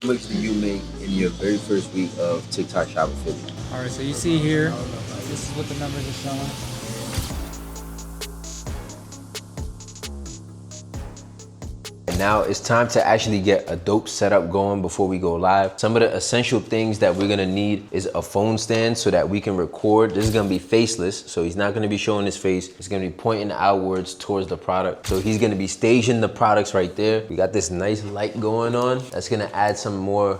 How much do you make in your very first week of TikTok Shop Affiliate? All right, so you see here, this is what the numbers are showing. And now it's time to actually get a dope setup going before we go live. Some of the essential things that we're gonna need is a phone stand so that we can record. This is gonna be faceless, so he's not gonna be showing his face. He's gonna be pointing outwards towards the product. So he's gonna be staging the products right there. We got this nice light going on. That's gonna add some more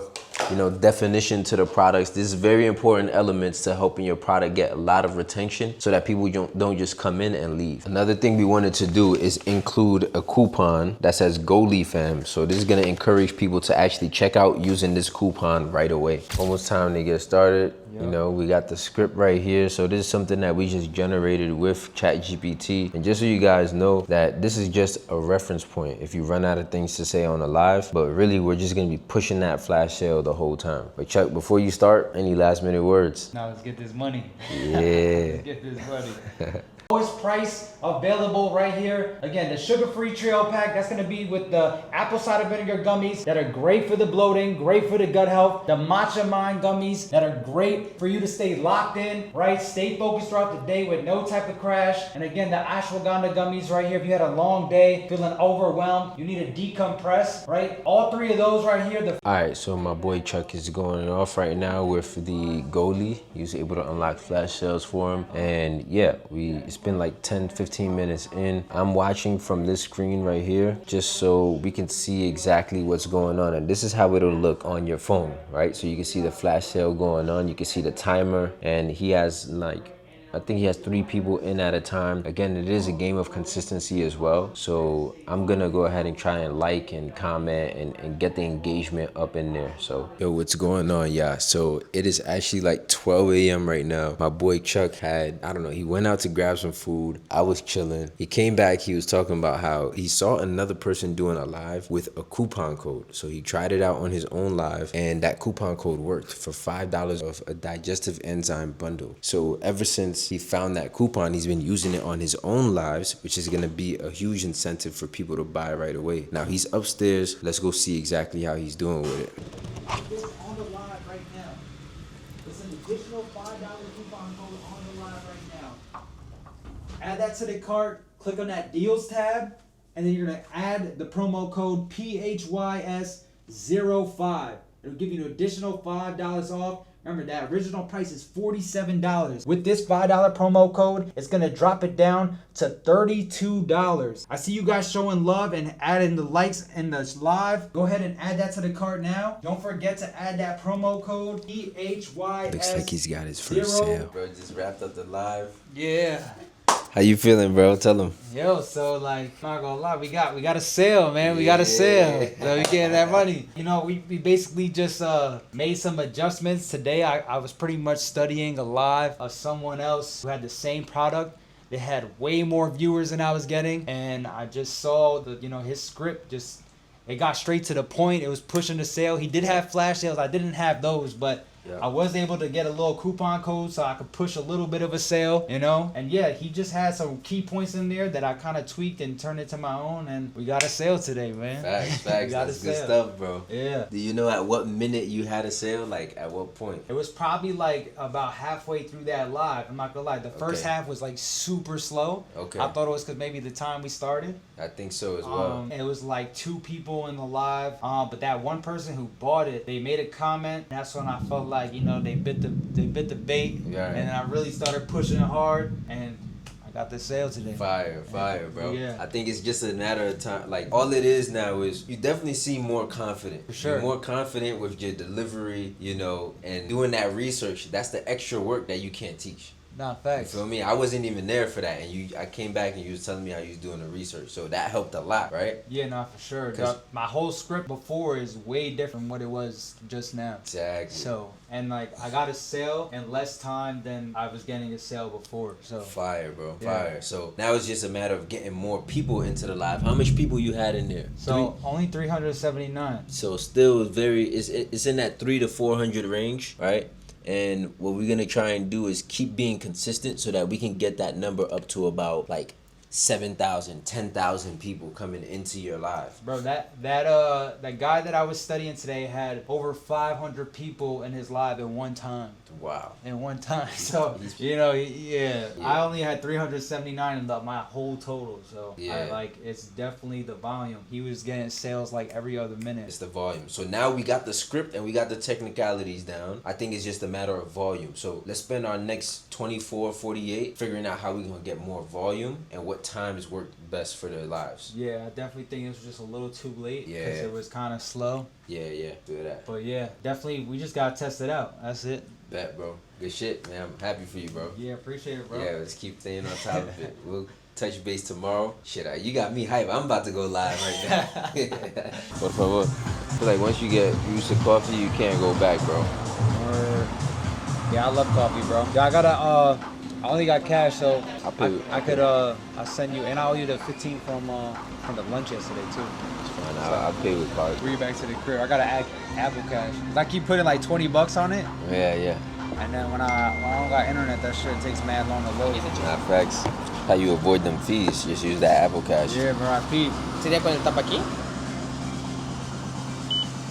definition to the products. This is very important elements to helping your product get a lot of retention so that people don't just come in and leave. Another thing we wanted to do is include a coupon that says GoLeafam. So this is gonna encourage people to actually check out using this coupon right away. Almost time to get started. Yep. We got the script right here. So this is something that we just generated with ChatGPT. And just so you guys know that this is just a reference point if you run out of things to say on a live, but really we're just gonna be pushing that flash sale the whole time. But Chuck, before you start, any last minute words? Now let's get this money. Yeah. Let's get this money. Lowest price available right here. Again, the sugar-free trio pack, that's gonna be with the apple cider vinegar gummies that are great for the bloating, great for the gut health. The matcha mind gummies that are great for you to stay locked in, right? Stay focused throughout the day with no type of crash. And again, the ashwagandha gummies right here. If you had a long day, feeling overwhelmed, you need to decompress, right? All three of those right here. All right, so my boy Chuck is going off right now with the goalie. He was able to unlock flash sales for him. And yeah, it's been like 10-15 minutes in. I'm watching from this screen right here just so we can see exactly what's going on. And this is how it'll look on your phone, right? So you can see the flash sale going on. You can see the timer, and he has I think he has 3 people in at a time. Again, it is a game of consistency as well. So I'm gonna go ahead and try and like and comment and get the engagement up in there. So, yo, what's going on, y'all? So it is actually like 12 a.m. right now. My boy Chuck he went out to grab some food. I was chilling. He came back, he was talking about how he saw another person doing a live with a coupon code. So he tried it out on his own live, and that coupon code worked for $5 of a digestive enzyme bundle. So ever since he found that coupon, he's been using it on his own lives, which is gonna be a huge incentive for people to buy right away. Now he's upstairs. Let's go see exactly how he's doing with it. This on the live right now. It's an additional $5 coupon code on the live right now. Add that to the cart, click on that deals tab, and then you're gonna add the promo code PHYS05. It'll give you an additional $5 off. Remember, that original price is $47. With this $5 promo code, it's gonna drop it down to $32. I see you guys showing love and adding the likes in the live. Go ahead and add that to the cart now. Don't forget to add that promo code PHYS. Looks like he's got his first sale. Bro, just wrapped up the live. Yeah. How you feeling, bro? Tell him. Yo, so like, not gonna lie, we got a sale, man. We got a sale. So we getting that money. We basically just made some adjustments. Today I was pretty much studying a live of someone else who had the same product. They had way more viewers than I was getting, and I just saw his script it got straight to the point. It was pushing the sale. He did have flash sales. I didn't have those, but I was able to get a little coupon code so I could push a little bit of a sale, And yeah, he just had some key points in there that I kind of tweaked and turned it to my own, and we got a sale today, man. Facts. That's good stuff, bro. Yeah. Do you know at what minute you had a sale? Like, at what point? It was probably like about halfway through that live. I'm not gonna lie. The first half was like super slow. Okay. I thought it was because maybe the time we started. I think so as well. It was like 2 people in the live. But that one person who bought it, they made a comment. That's when I felt like, they bit the bait. Yeah. And I really started pushing it hard, and I got the sale today. Fire, bro. Yeah. I think it's just a matter of time. Like, all it is now is you definitely seem more confident. For sure. You're more confident with your delivery, and doing that research. That's the extra work that you can't teach. Nah, facts. You feel me? I wasn't even there for that, and I came back and you was telling me how you was doing the research, so that helped a lot, right? Yeah, nah, for sure. My whole script before is way different from what it was just now. Exactly. So, and like, I got a sale in less time than I was getting a sale before. So fire, bro. Yeah. Fire. So now it's just a matter of getting more people into the live. How much people you had in there? So only 379. So still it's in that 300 to 400 range, right? And what we're gonna try and do is keep being consistent so that we can get that number up to about like 7,000, 10,000 people coming into your live. Bro, that guy that I was studying today had over 500 people in his live at one time. Wow. In one time. So, you know, yeah. I only had 379 in my whole total. So, it's definitely the volume. He was getting sales like every other minute. It's the volume. So now we got the script and we got the technicalities down. I think it's just a matter of volume. So let's spend our next 24, 48 figuring out how we're going to get more volume and what times work best for their lives. Yeah, I definitely think it was just a little too late because Yeah. it was kind of slow. Yeah, do that. But yeah, definitely, we just got to test it out. That's it. Bet, bro. Good shit, man. I'm happy for you, bro. Yeah, appreciate it, bro. Yeah, let's keep staying on top of it. We'll touch base tomorrow. Shit, you got me hype. I'm about to go live right now. Por favor. I feel like once you get used to coffee, you can't go back, bro. Yeah, I love coffee, bro. Yeah, I gotta, I only got cash, so I could, I'll send you, and I owe you the 15 from the lunch yesterday, too. It's fine. I'll pay with card. Bring it back to the crib. I gotta add Apple Cash. I keep putting like $20 on it. Yeah. And then when I don't got internet, that shit takes mad long to load. Nah, facts. How you avoid them fees? Just use that Apple Cash. Yeah, bro, I peep. Sería con el tapa aquí.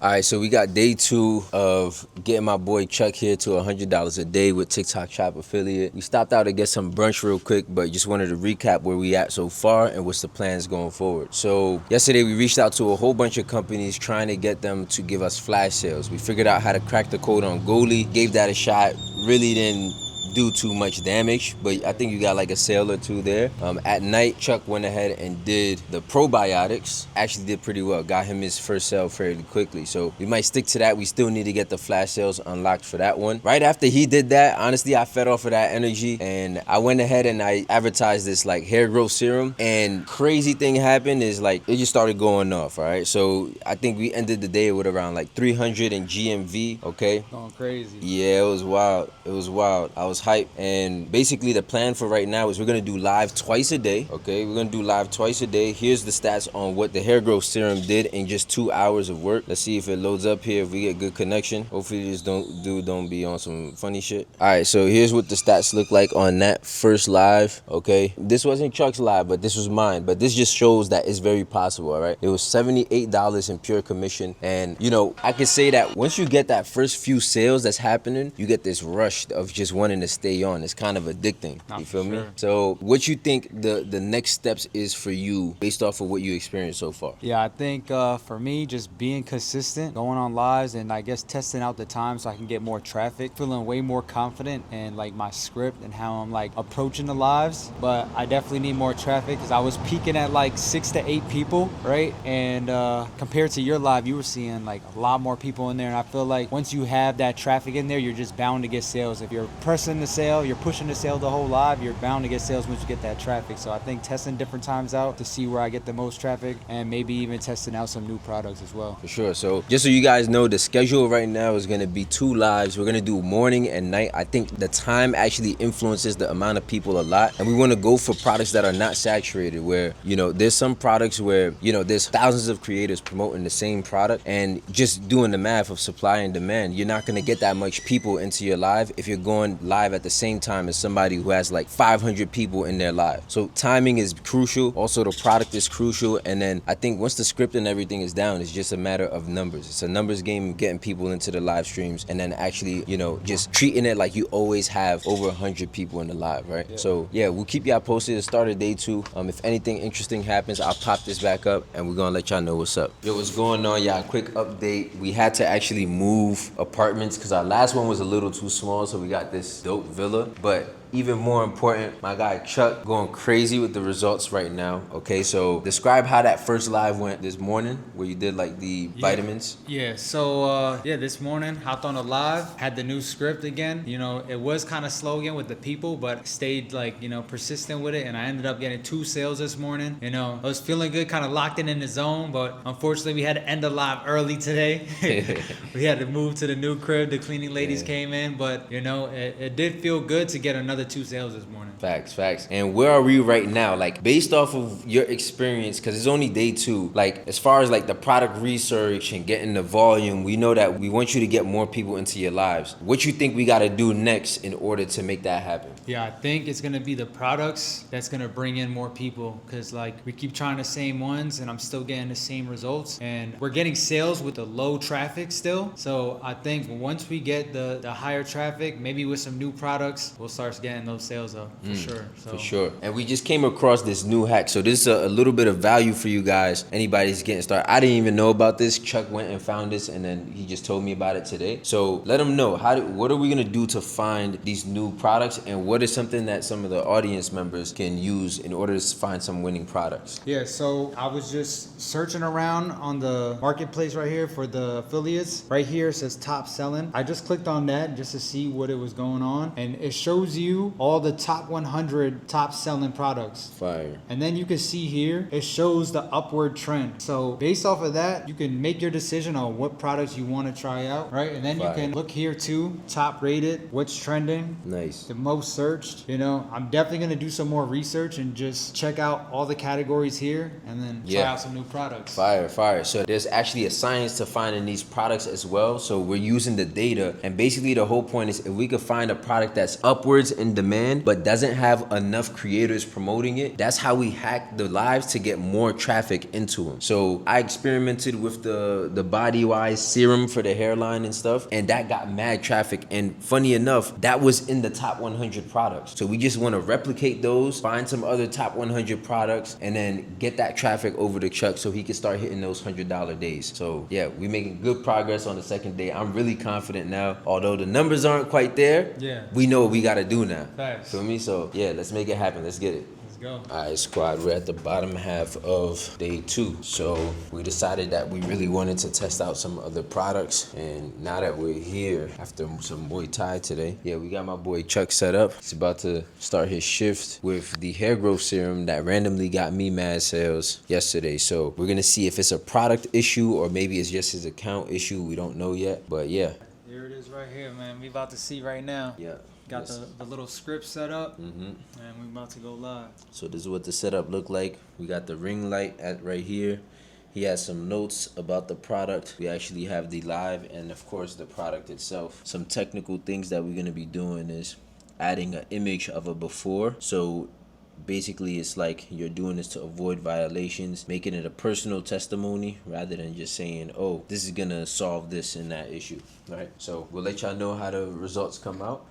All right, so we got day 2 of getting my boy Chuck here to $100 a day with TikTok Shop affiliate. We stopped out to get some brunch real quick, but just wanted to recap where we at so far and what's the plans going forward. So yesterday we reached out to a whole bunch of companies trying to get them to give us flash sales. We figured out how to crack the code on Goalie, gave that a shot, really didn't do too much damage, but I think you got like a sale or two there. At night, Chuck went ahead and did the probiotics. Actually did pretty well. Got him his first sale fairly quickly. So we might stick to that. We still need to get the flash sales unlocked for that one. Right after he did that, honestly, I fed off of that energy and I went ahead and I advertised this like hair growth serum, and crazy thing happened is like it just started going off, all right? So I think we ended the day with around like 300 in GMV, okay? Going crazy. Yeah, it was wild. It was wild. I was hype, and basically the plan for right now is we're gonna do live twice a day. Okay, we're gonna do live twice a day. Here's the stats on what the hair growth serum did in just 2 hours of work. Let's see if it loads up here, if we get good connection. Hopefully this don't be on some funny shit. All right, so here's what the stats look like on that first live. Okay, this wasn't Chuck's live, but this was mine. But this just shows that it's very possible. All right, it was $78 in pure commission, and you know I can say that once you get that first few sales that's happening, you get this rush of just wanting to stay on. It's kind of addicting. You feel me? So what you think the next steps is for you based off of what you experienced so far? Yeah, I think for me, just being consistent, going on lives, and I guess testing out the time so I can get more traffic, feeling way more confident in like my script and how I'm like approaching the lives. But I definitely need more traffic because I was peaking at like 6 to 8 people, right? And compared to your live, you were seeing like a lot more people in there. And I feel like once you have that traffic in there, you're just bound to get sales. If you're pressing the sale, you're pushing the sale the whole live, you're bound to get sales once you get that traffic. So I think testing different times out to see where I get the most traffic, and maybe even testing out some new products as well. For sure. So just so you guys know, the schedule right now is going to be 2 lives. We're going to do morning and night. I think the time actually influences the amount of people a lot, and we want to go for products that are not saturated, where, you know, there's some products where, you know, there's thousands of creators promoting the same product, and just doing the math of supply and demand, you're not going to get that much people into your live if you're going live at the same time as somebody who has like 500 people in their live. So timing is crucial. Also, the product is crucial. And then I think once the script and everything is down, it's just a matter of numbers. It's a numbers game, getting people into the live streams, and then actually, you know, just treating it like you always have over 100 people in the live, right? Yeah. So yeah, we'll keep y'all posted. It started day 2. If anything interesting happens, I'll pop this back up and we're gonna let y'all know what's up. Yo, what's going on, y'all? Quick update. We had to actually move apartments because our last one was a little too small, so we got this dope villa. But even more important, my guy Chuck going crazy with the results right now. Okay, so describe how that first live went this morning where you did like the vitamins. Yeah, so this morning, hopped on a live, had the new script again. You know, it was kind of slow again with the people, but stayed like, you know, persistent with it, and I ended up getting 2 sales this morning. You know, I was feeling good, kind of locked in the zone, but unfortunately we had to end the live early today. We had to move to the new crib. The cleaning ladies came in, but you know, it did feel good to get another another 2 sales this morning. Facts. And where are we right now? Like, based off of your experience, because it's only day 2, like, as far as like the product research and getting the volume, we know that we want you to get more people into your lives. What you think we got to do next in order to make that happen? Yeah, I think it's gonna be the products that's gonna bring in more people, because like we keep trying the same ones and I'm still getting the same results, and we're getting sales with the low traffic still. So I think once we get the higher traffic, maybe with some new products, we'll start getting those sales up for sure. So. For sure. And we just came across this new hack. So this is a little bit of value for you guys. Anybody's getting started. I didn't even know about this. Chuck went and found this, and then he just told me about it today. So let them know, what are we gonna do to find these new products, and what is something that some of the audience members can use in order to find some winning products? Yeah, so I was just searching around on the marketplace right here for the affiliates. Right here it says top selling. I just clicked on that just to see what it was going on, and it shows you all the top 100 top selling products. Fire. And then you can see here, it shows the upward trend. So based off of that, you can make your decision on what products you want to try out, right? And then Fire. you can look here too, top rated, what's trending, Nice. the most searched. You know, I'm definitely going to do some more research and just check out all the categories here and then try Yeah. out some new products. Fire. So there's actually a science to finding these products as well. So we're using the data, and basically the whole point is if we could find a product that's upwards in demand but doesn't have enough creators promoting it, that's how we hack the lives to get more traffic into them. So I experimented with the Body Wise serum for the hairline and stuff, and that got mad traffic. And funny enough, that was in the top 100 products. So we just want to replicate those, find some other top 100 products, and then get that traffic over to Chuck so he can start hitting those $100 days. So yeah, we making good progress on the second day. I'm really confident now. Although the numbers aren't quite there, Yeah. we know what we got to do now. Facts. Feel me? So yeah, let's make it happen. Let's get it. Let's go. All right, squad, we're at the bottom half of day 2. So we decided that we really wanted to test out some other products. And now that we're here after some Muay Thai today, yeah, we got my boy Chuck set up. He's about to start his shift with the hair growth serum that randomly got me mad sales yesterday. So we're gonna see if it's a product issue or maybe it's just his account issue. We don't know yet, but yeah. Here it is right here, man. We about to see right now. Yeah. Got Yes. the little script set up, Mm-hmm. and we about to go live. So this is what the setup looked like. We got the ring light at right here. He has some notes about the product. We actually have the live and of course the product itself. Some technical things that we're gonna be doing is adding an image of a before. So basically it's like you're doing this to avoid violations, making it a personal testimony rather than just saying, oh, this is gonna solve this and that issue, right? So we'll let y'all know how the results come out.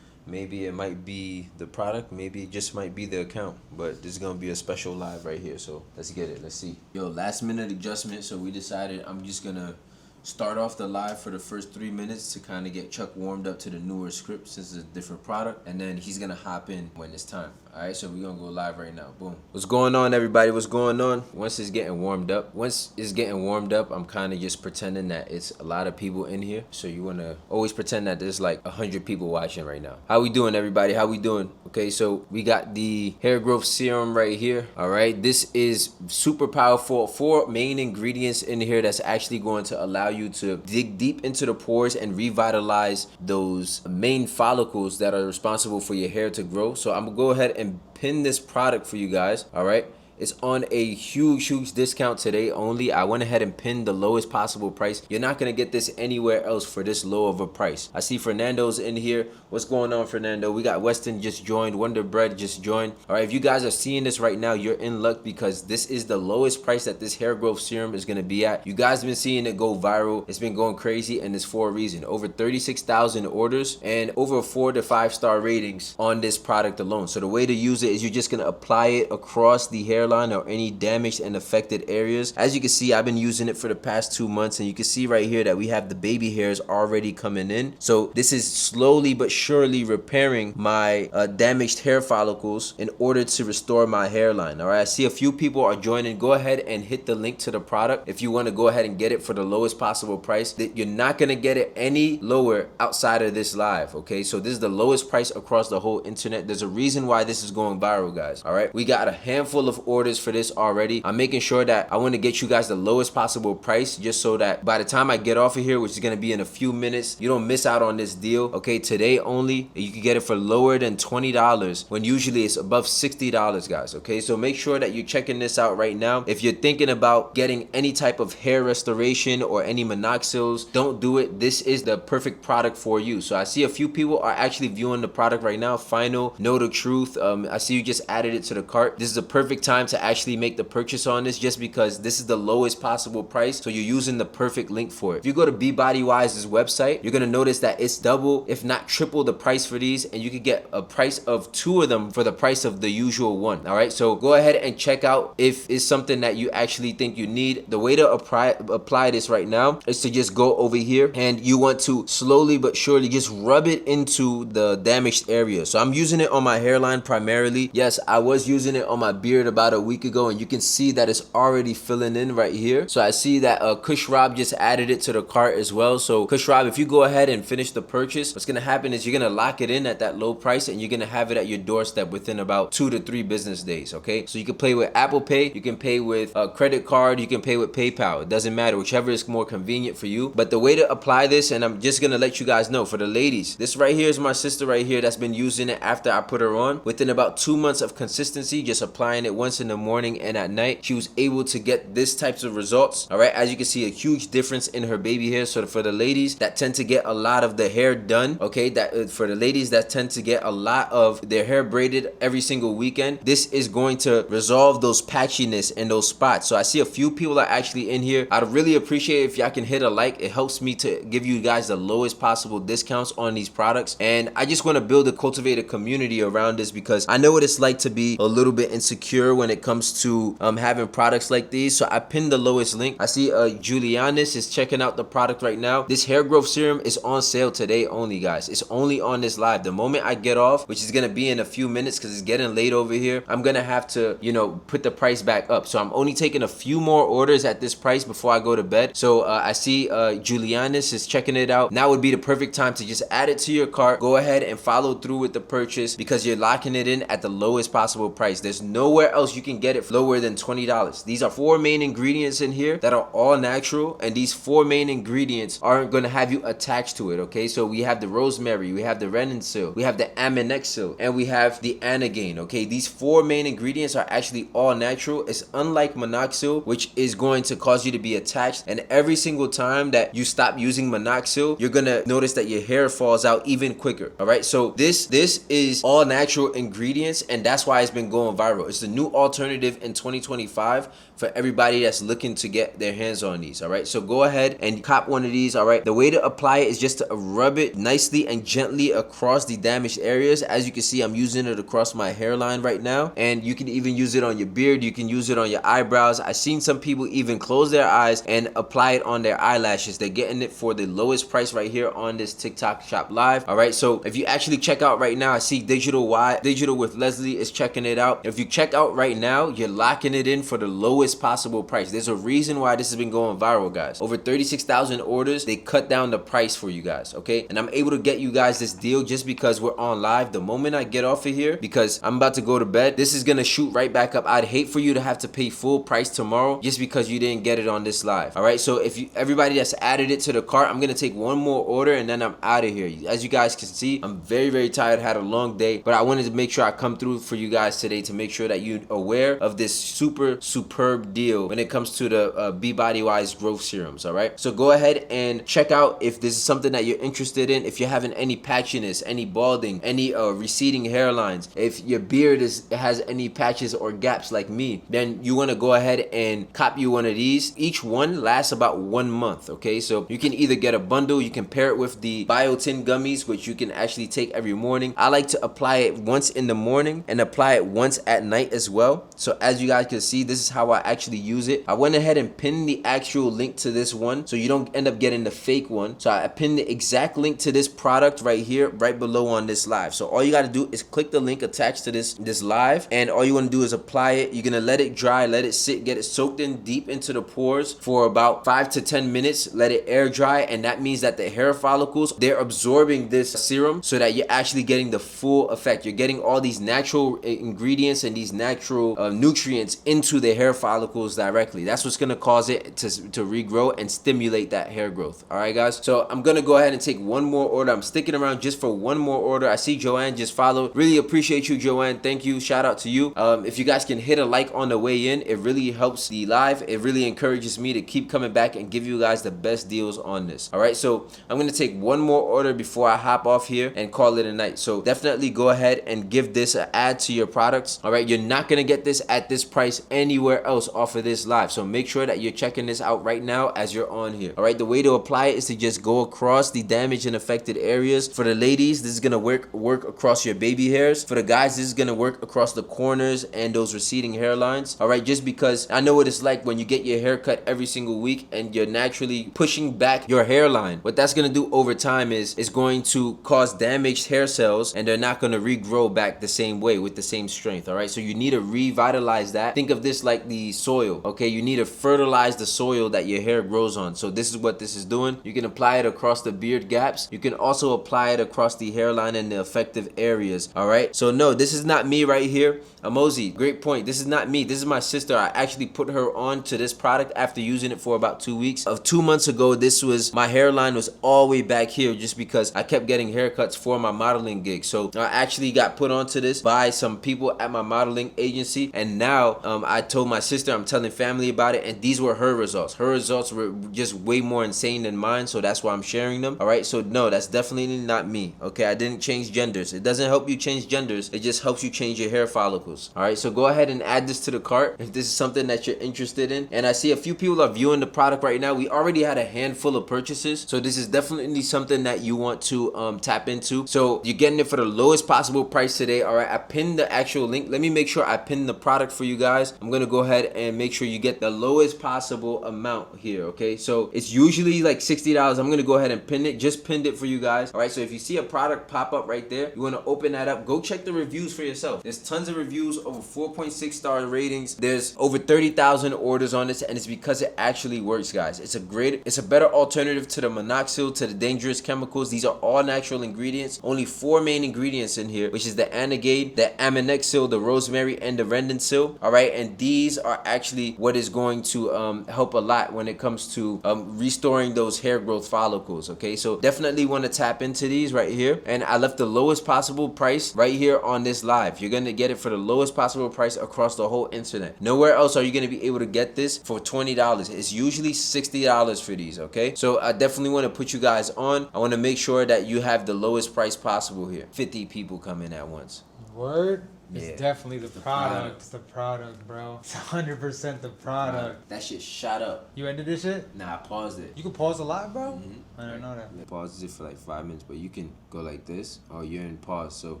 Maybe it might be the product, maybe it just might be the account, but this is gonna be a special live right here, so let's get it, let's see. Yo, last minute adjustment, so we decided I'm just gonna start off the live for the first 3 minutes to kind of get Chuck warmed up to the newer script since it's a different product, and then he's gonna hop in when it's time. All right, so we're gonna go live right now. Boom. What's going on, everybody? What's going on? Once it's getting warmed up, I'm kind of just pretending that it's a lot of people in here. So you wanna always pretend that there's like 100 people watching right now. How we doing, everybody? How we doing? Okay, so we got the hair growth serum right here. All right, this is super powerful. 4 main ingredients in here that's actually going to allow you to dig deep into the pores and revitalize those main follicles that are responsible for your hair to grow. So I'm gonna go ahead and pin this product for you guys. All right, it's on a huge discount today only. I went ahead and pinned the lowest possible price. You're not gonna get this anywhere else for this low of a price. I see Fernando's in here. What's going on, Fernando? We got Weston just joined, Wonder Bread just joined. All right, if you guys are seeing this right now, you're in luck because this is the lowest price that this hair growth serum is gonna be at. You guys have been seeing it go viral. It's been going crazy, and it's for a reason. Over 36,000 orders and over 4 to 5 star ratings on this product alone. So the way to use it is you're just gonna apply it across the hairline or any damaged and affected areas. As you can see, I've been using it for the past 2 months, and you can see right here that we have the baby hairs already coming in. So this is slowly but surely repairing my damaged hair follicles in order to restore my hairline. All right, I see a few people are joining. Go ahead and hit the link to the product if you want to go ahead and get it for the lowest possible price. That you're not gonna get it any lower outside of this live. Okay, so this is the lowest price across the whole internet. There's a reason why this is going viral, guys. All right, we got a handful of orders orders for this already. I'm making sure that I want to get you guys the lowest possible price, just so that by the time I get off of here, which is going to be in a few minutes, you don't miss out on this deal. Okay, today only, you can get it for lower than $20 when usually it's above $60, guys. Okay, so make sure that you're checking this out right now. If you're thinking about getting any type of hair restoration or any minoxidils, don't do it. This is the perfect product for you. So I see a few people are actually viewing the product right now. Final Note of Truth, I see you just added it to the cart. This is a perfect time to actually make the purchase on this, just because this is the lowest possible price, so you're using the perfect link for it. If you go to BeBodyWise's website, you're gonna notice that it's double, if not triple, the price for these, and you could get a price of 2 of them for the price of the usual one. All right, so go ahead and check out if it's something that you actually think you need. The way to apply this right now is to just go over here, and you want to slowly but surely just rub it into the damaged area. So I'm using it on my hairline primarily. Yes, I was using it on my beard about a week ago, and you can see that it's already filling in right here. So I see that Kush Rob just added it to the cart as well. So Kush Rob, if you go ahead and finish the purchase, what's gonna happen is you're gonna lock it in at that low price, and you're gonna have it at your doorstep within about 2 to 3 business days. Okay, so you can pay with Apple Pay, you can pay with a credit card, you can pay with PayPal. It doesn't matter, whichever is more convenient for you. But the way to apply this, and I'm just gonna let you guys know for the ladies, this right here is my sister right here that's been using it after I put her on. Within about 2 months of consistency, just applying it once in the morning and at night, she was able to get this types of results. All right, as you can see, a huge difference in her baby hair. So for the ladies that tend to get a lot of the hair done, okay, that for the ladies that tend to get a lot of their hair braided every single weekend, this is going to resolve those patchiness and those spots. So I see a few people are actually in here. I'd really appreciate if y'all can hit a like. It helps me to give you guys the lowest possible discounts on these products, and I just want to build a cultivated community around this, because I know what it's like to be a little bit insecure when it comes to having products like these. So I pinned the lowest link. I see Julianis is checking out the product right now. This hair growth serum is on sale today only, guys. It's only on this live. The moment I get off, which is gonna be in a few minutes because it's getting late over here, I'm gonna have to, you know, put the price back up. So I'm only taking a few more orders at this price before I go to bed. So I see Julianis is checking it out. Now would be the perfect time to just add it to your cart. Go ahead and follow through with the purchase, because you're locking it in at the lowest possible price. There's nowhere else you can get it for lower than $20. These are 4 main ingredients in here that are all natural, and these 4 main ingredients aren't going to have you attached to it. Okay, so we have the rosemary, we have the reninsil, we have the aminexil, and we have the anagain. Okay, these 4 main ingredients are actually all natural. It's unlike minoxidil, which is going to cause you to be attached, and every single time that you stop using minoxidil, you're gonna notice that your hair falls out even quicker. All right, so this is all natural ingredients, and that's why it's been going viral. It's the new alternative in 2025 for everybody that's looking to get their hands on these. All right, so go ahead and cop one of these. All right, the way to apply it is just to rub it nicely and gently across the damaged areas. As you can see, I'm using it across my hairline right now, and you can even use it on your beard, you can use it on your eyebrows. I've seen some people even close their eyes and apply it on their eyelashes. They're getting it for the lowest price right here on this TikTok shop live. All right, so if you actually check out right now, I see Digital with Leslie is checking it out. If you check out right now, you're locking it in for the lowest possible price. There's a reason why this has been going viral, guys. Over 36,000 orders. They cut down the price for you guys, okay? And I'm able to get you guys this deal just because we're on live. The moment I get off of here, because I'm about to go to bed, this is gonna shoot right back up. I'd hate for you to have to pay full price tomorrow just because you didn't get it on this live. All right, so if you, everybody that's added it to the cart, I'm gonna take one more order and then I'm out of here. As you guys can see, I'm very tired, had a long day, but I wanted to make sure I come through for you guys today to make sure that you're aware of this superb deal when it comes to the BeBodyWise growth serums. All right, so go ahead and check out if this is something that you're interested in. If you're having any patchiness, any balding, any receding hairlines, if your beard has any patches or gaps like me, then you want to go ahead and cop you one of these. Each one lasts about 1 month. Okay, so you can either get a bundle, you can pair it with the biotin gummies, which you can actually take every morning. I like to apply it once in the morning and apply it once at night as well. So as you guys can see, this is how I actually use it. I went ahead and pinned the actual link to this one so you don't end up getting the fake one. So I pinned the exact link to this product right here, right below on this live. So all you got to do is click the link attached to this live, and all you want to do is apply it. You're gonna let it dry, let it sit, get it soaked in deep into the pores for about 5 to 10 minutes. Let it air dry, and that means that the hair follicles, they're absorbing this serum so that you're actually getting the full effect. You're getting all these natural ingredients and these natural nutrients into the hair follicles directly. That's what's gonna cause it to regrow and stimulate that hair growth. All right, guys. So I'm gonna go ahead and take one more order. I'm sticking around just for one more order. I see Joanne just followed. Really appreciate you, Joanne. Thank you. Shout out to you. If you guys can hit a like on the way in, it really helps the live. It really encourages me to keep coming back and give you guys the best deals on this. All right, so I'm gonna take one more order before I hop off here and call it a night. So definitely go ahead and give this an add to your products. All right, you're not gonna get this at this price anywhere else off of this live. So make sure that you're checking this out right now as you're on here. All right, the way to apply it is to just go across the damaged and affected areas. For the ladies, this is gonna work across your baby hairs. For the guys, this is gonna work across the corners and those receding hairlines. All right, just because I know what it's like when you get your hair cut every single week and you're naturally pushing back your hairline. What that's gonna do over time is going to cause damaged hair cells, and they're not gonna regrow back the same way with the same strength. All right, so you need to revitalize that. Think of this like the soil. Okay, you need to fertilize the soil that your hair grows on. So this is what this is doing. You can apply it across the beard gaps. You can also apply it across the hairline and the affected areas. All right, so no, this is not me right here. Amozi, great point. This is not me. This is my sister. I actually put her on to this product after using it for about 2 weeks. Of 2 months ago, this was, my hairline was all the way back here just because I kept getting haircuts for my modeling gig. So I actually got put onto this by some people at my modeling agency, and now I told my sister, I'm telling family about it, and these were her results. Her results were just way more insane than mine, so that's why I'm sharing them. All right, so no, that's definitely not me. Okay, I didn't change genders. It doesn't help you change genders. It just helps you change your hair follicles. All right, so go ahead and add this to the cart if this is something that you're interested in. And I see a few people are viewing the product right now. We already had a handful of purchases, so this is definitely something that you want to tap into. So you're getting it for the lowest possible price today. All right, I pinned the actual link. Let me make sure I pin the product for you guys. I'm gonna go ahead and make sure you get the lowest possible amount here. Okay, so it's usually like $60. I'm gonna go ahead and pin it. Just pinned it for you guys. All right, so if you see a product pop up right there, you want to open that up. Go check the reviews for yourself. There's tons of reviews, over 4.6 star ratings. There's over 30,000 orders on this, and it's because it actually works, guys. It's a better alternative to the minoxidil, to the dangerous chemicals. These are all natural ingredients. Only 4 main ingredients in here, which is the Anagain, the Aminexil, the rosemary, and the Rendensil. All right, and these are actually what is going to help a lot when it comes to restoring those hair growth follicles. Okay, so definitely want to tap into these right here, and I left the lowest possible price right here on this live. You're gonna get it for the lowest possible price across the whole internet. Nowhere else are you gonna be able to get this for $20. It's usually $60 for these. Okay, so I definitely want to put you guys on. I want to make sure that you have the lowest price possible here. 50 people come in at once. Word? Yeah. It's definitely the product. It's the product, bro. It's 100% the product. That shit shot up. You ended this shit? Nah, I paused it. You can pause a lot, bro? I didn't know that. It pauses it for like 5 minutes, but you can go like this, or you're in pause. So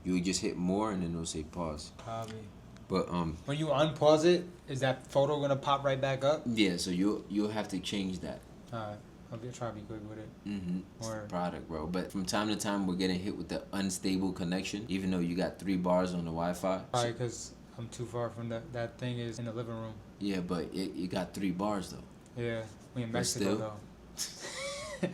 you would just hit more, and then it'll say pause. Probably. But when you unpause it, is that photo gonna pop right back up? yeah, so you'll have to change that. Alright. I'll try to be quick with it. It's the product, bro. But from time to time, we're getting hit with the unstable connection, even though you got 3 bars on the Wi-Fi. Probably because I'm too far from that thing is in the living room. Yeah, but you got 3 bars though. Yeah, we in But Mexico still. though.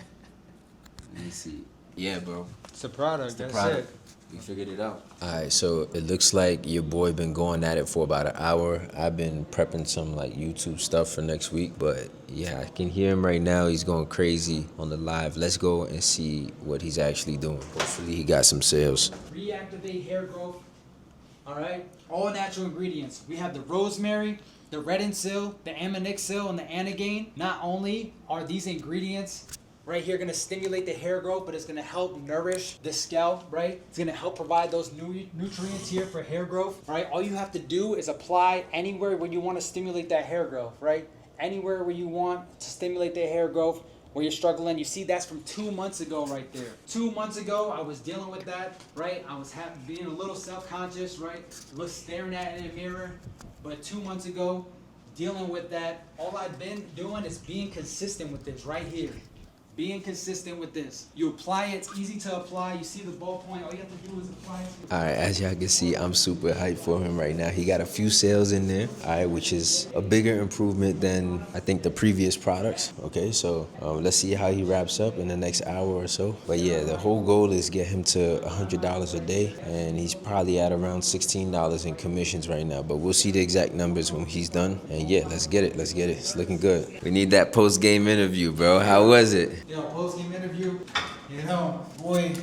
Let me see. Yeah, bro. It's a product. It's the That's product. it. We figured it out. All right, so it looks like your boy been going at it for about an hour. I've been prepping some like YouTube stuff for next week, but yeah, I can hear him right now. He's going crazy on the live. Let's go and see what he's actually doing. Hopefully he got some sales. Reactivate hair growth. All right, all natural ingredients. We have the rosemary, the Rendensil, the Aminexil, and the Anagain. Not only are these ingredients right here gonna stimulate the hair growth, but it's gonna help nourish the scalp, right? It's gonna help provide those nutrients here for hair growth, right? All you have to do is apply anywhere where you want to stimulate that hair growth, right? Anywhere where you want to stimulate the hair growth, where you're struggling. You see, that's from 2 months ago right there. 2 months ago, I was dealing with that, right? I was being a little self-conscious, right? Staring at it in the mirror. But 2 months ago, dealing with that. All I've been doing is being consistent with this right here. Being consistent with this. You apply it, it's easy to apply. You see the ballpoint, all you have to do is apply it. All right, as y'all can see, I'm super hyped for him right now. He got a few sales in there, all right, which is a bigger improvement than I think the previous products. Okay, so let's see how he wraps up in the next hour or so. But yeah, the whole goal is get him to $100 a day, and he's probably at around $16 in commissions right now. But we'll see the exact numbers when he's done. And yeah, let's get it. Let's get it. It's looking good. We need that post-game interview, bro. How was it? You know, post-game interview, you know, boy,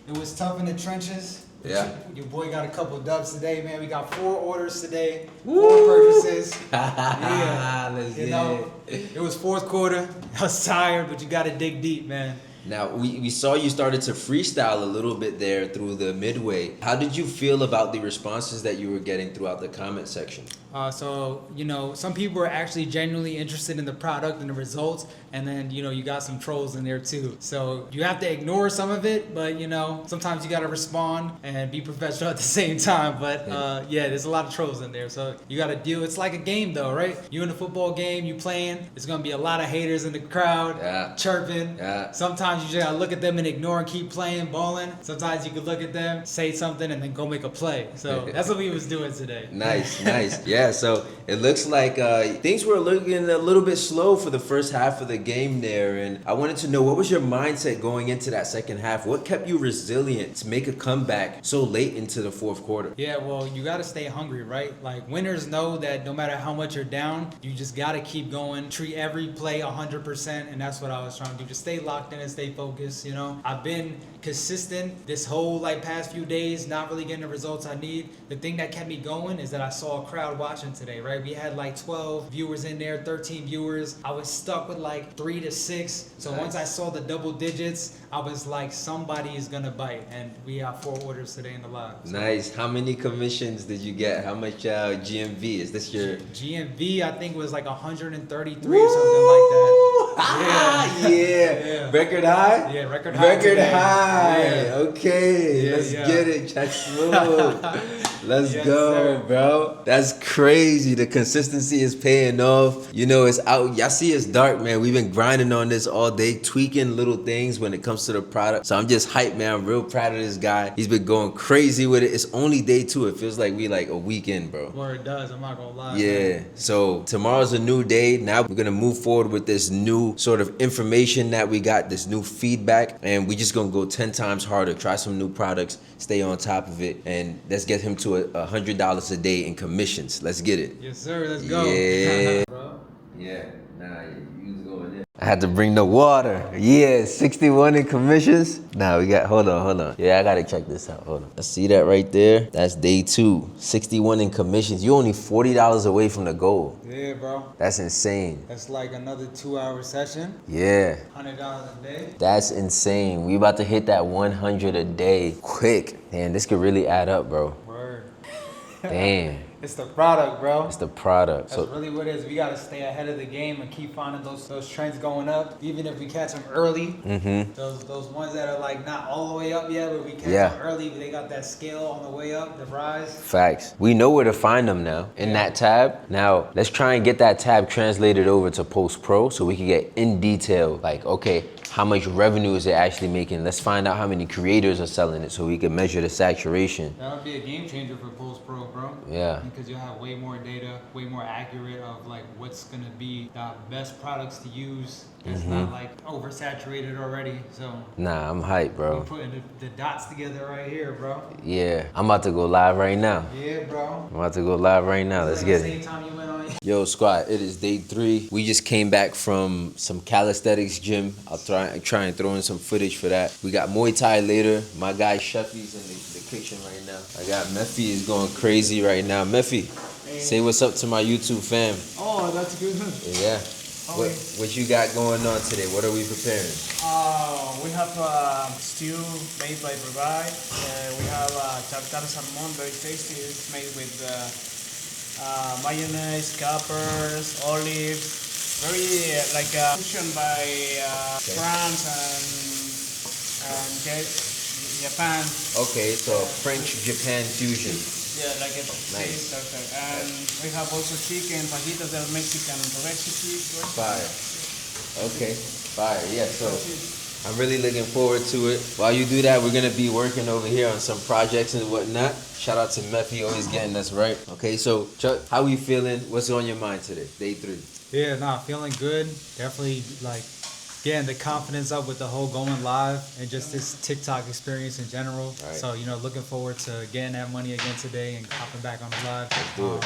it was tough in the trenches. Yeah. Your boy got a couple dubs today, man. We got 4 orders today, 4 purchases. Yeah. Let's You get know, it was fourth quarter. I was tired, but you got to dig deep, man. Now, we saw you started to freestyle a little bit there through the midway. How did you feel about the responses that you were getting throughout the comment section? So, you know, some people are actually genuinely interested in the product and the results. And then, you know, you got some trolls in there too. So you have to ignore some of it, but, you know, sometimes you got to respond and be professional at the same time. But yeah, there's a lot of trolls in there. So you got to deal. It's like a game though, right? You in a football game, you playing. There's going to be a lot of haters in the crowd chirping. Yeah. Sometimes you just got to look at them and ignore and keep playing, bowling. Sometimes you could look at them, say something, and then go make a play. So that's what we was doing today. Nice, nice. Yeah, so it looks like things were looking a little bit slow for the first half of the game there. And I wanted to know, what was your mindset going into that second half? What kept you resilient to make a comeback so late into the fourth quarter? Yeah, well, you got to stay hungry, right? Like, winners know that no matter how much you're down, you just got to keep going. Treat every play 100%, and that's what I was trying to do. Just stay locked in and stay focused, you know? I've been consistent this whole, like, past few days, not really getting the results I need. The thing that kept me going is that I saw a crowd watching today, right? We had, like, 12 viewers in there, 13 viewers. I was stuck with, like, 3 to 6. So once I saw the double digits, I was like, somebody is going to bite. And we have 4 orders today in the live. So. Nice. How many commissions did you get? How much GMV? Is this your... GMV, I think, was like 133 or something like that. Yeah. Record high? Yeah, record high. Record today. high. Yeah. Okay. Yeah, Let's yeah. get it. Check smooth. Let's Yes, go, sir. bro. That's crazy. The consistency is paying off. You know, it's out. Y'all see it's dark, man. We've been grinding on this all day, tweaking little things when it comes to the product. So I'm just hyped, man. I'm real proud of this guy. He's been going crazy with it. It's only day 2. It feels like we like a weekend, bro. Well, it does. I'm not going to lie. Yeah, Man. so tomorrow's a new day. Now we're gonna move forward with this new sort of information that we got, this new feedback, and we just gonna go 10 times harder, try some new products, stay on top of it, and let's get him to $100 a day in commissions. Let's get it. Yes, sir. Let's go. Yeah. Bro. Yeah, nah, you was going in. I had to bring the water. Yeah, 61 in commissions. Nah, we got, hold on. Yeah, I gotta check this out, hold on. Let's see that right there? That's day 2, 61 in commissions. You only $40 away from the goal. Yeah, bro. That's insane. That's like another 2-hour session. Yeah, $100 a day. that's insane. We about to hit that 100 a day quick. Man, this could really add up, bro. Word. Damn, It's the product, bro. it's the product. That's really what it is. We got to stay ahead of the game and keep finding those trends going up. Even if we catch them early, those ones that are like not all the way up yet, but we catch them early, but they got that scale on the way up, the rise. Facts. We know where to find them now in that tab. Now, let's try and get that tab translated over to Post Pro so we can get in detail, like, okay, how much revenue is it actually making? Let's find out how many creators are selling it so we can measure the saturation. That would be a game changer for Post Pro, bro. Yeah. Because you'll have way more data, way more accurate of like what's gonna be the best products to use. It's not like oversaturated already. So Nah, I'm hyped, bro. we're putting the dots together right here, bro. Yeah, I'm about to go live right now. Yeah, bro. I'm about to go live right now. Let's get it. Same time you went on. Yo, squad, it is day 3. We just came back from some calisthenics gym. I'll try and throw in some footage for that. We got Muay Thai later. My guy Sheffy's in the kitchen right now. I got Meffy is going crazy right now. Meffy, say what's up to my YouTube fam. Oh, that's good. Yeah. What you got going on today? What are we preparing? We have stew made by Provide. We have tartar salmon, very tasty. It's made with mayonnaise, capers, olives. Very like fusion by France and Japan. Okay, so French-Japan fusion. Yeah, like it. Nice. Perfect. And we have also chicken fajitas, they're Mexican recipe. Fire. Okay. Fire. Yeah. So I'm really looking forward to it. While you do that, we're gonna be working over here on some projects and whatnot. Shout out to Mephi, always getting us right. Okay, so Chuck, how we feeling? What's on your mind today? Day 3. Yeah, nah, feeling good. Definitely like getting the confidence up with the whole going live and just this TikTok experience in general. Right. So, looking forward to getting that money again today and hopping back on the live. do it.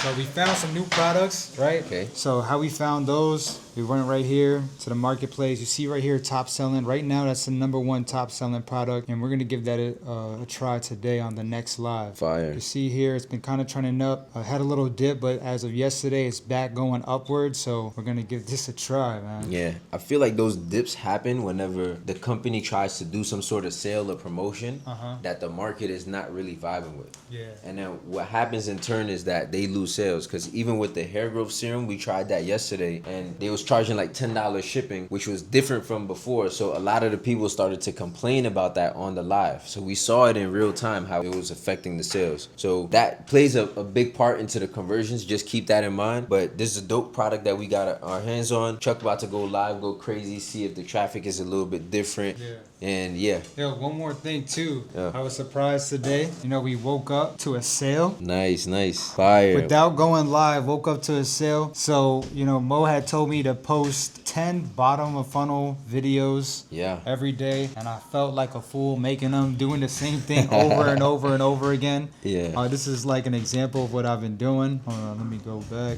So we found some new products, right? Okay. So how we found those, we went right here to the marketplace. You see right here, top selling. Right now, that's the #1 top selling product. And we're going to give that a try today on the next live. Fire. You see here, it's been kind of trending up. I had a little dip, but as of yesterday, it's back going upward. So we're going to give this a try, man. Yeah, I feel like those dips happen whenever the company tries to do some sort of sale or promotion that the market is not really vibing with. Yeah. And then what happens in turn is that they lose sales, because even with the hair growth serum, we tried that yesterday and they was charging like $10 shipping, which was different from before. So a lot of the people started to complain about that on the live. So we saw it in real time how it was affecting the sales. So that plays a big part into the conversions. Just keep that in mind. But this is a dope product that we got our hands on. Chuck about to go live, go crazy, see if the traffic is a little bit different. Yeah. And yeah. Yo, one more thing too. Yeah. I was surprised today. We woke up to a sale. Nice. Fire. Without going live, woke up to a sale. So, Mo had told me to post 10 bottom of funnel videos Yeah. every day. And I felt like a fool making them, doing the same thing over and over and over again. Yeah. This is like an example of what I've been doing. Hold on, let me go back.